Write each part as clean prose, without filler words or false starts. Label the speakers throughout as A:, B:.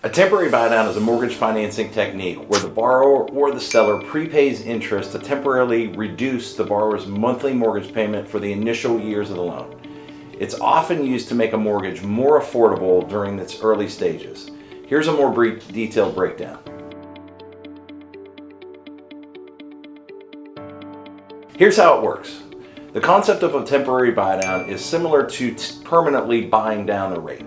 A: A temporary buydown is a mortgage financing technique where the borrower or the seller prepays interest to temporarily reduce the borrower's monthly mortgage payment for the initial years of the loan. It's often used to make a mortgage more affordable during its early stages. Here's a more brief, detailed breakdown. Here's how it works. The concept of a temporary buydown is similar to permanently buying down the rate.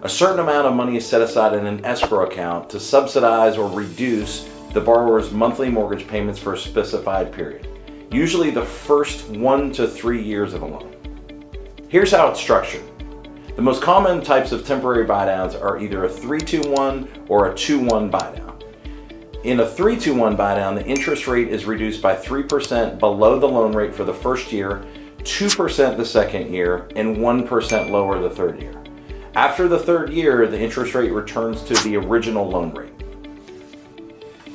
A: A certain amount of money is set aside in an escrow account to subsidize or reduce the borrower's monthly mortgage payments for a specified period, usually the first 1 to 3 years of a loan. Here's how it's structured. The most common types of temporary buydowns are either a 3-2-1 or a 2-1 buydown. In a 3-2-1 buydown, the interest rate is reduced by 3% below the loan rate for the first year, 2% the second year, and 1% lower the third year. After the third year, the interest rate returns to the original loan rate.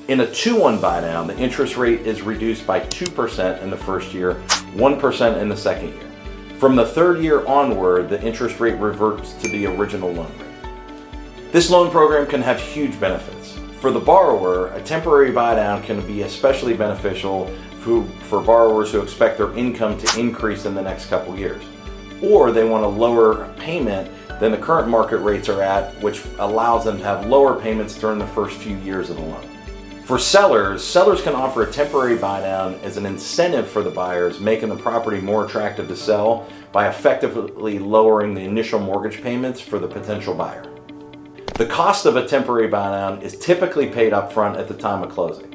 A: In a 2-1 buydown, the interest rate is reduced by 2% in the first year, 1% in the second year. From the third year onward, the interest rate reverts to the original loan rate. This loan program can have huge benefits. For the borrower, a temporary buydown can be especially beneficial for borrowers who expect their income to increase in the next couple years, or they want a lower payment than the current market rates are at, which allows them to have lower payments during the first few years of the loan. For sellers can offer a temporary buydown as an incentive for the buyers, making the property more attractive to sell by effectively lowering the initial mortgage payments for the potential buyer. The cost of a temporary buydown is typically paid up front at the time of closing.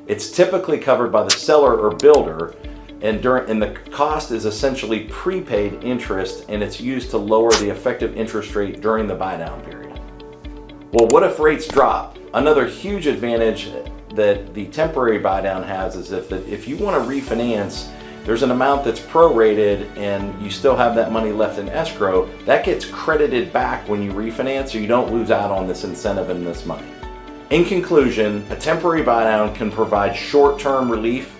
A: It's typically covered by the seller or builder, and the cost is essentially prepaid interest, and it's used to lower the effective interest rate during the buydown period. Well, what if rates drop? Another huge advantage that the temporary buydown has is if you want to refinance, there's an amount that's prorated and you still have that money left in escrow, that gets credited back when you refinance, so you don't lose out on this incentive and this money. In conclusion, a temporary buydown can provide short-term relief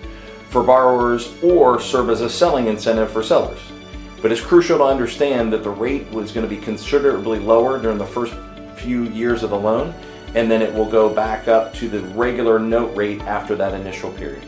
A: for borrowers or serve as a selling incentive for sellers. But it's crucial to understand that the rate was going to be considerably lower during the first few years of the loan, and then it will go back up to the regular note rate after that initial period.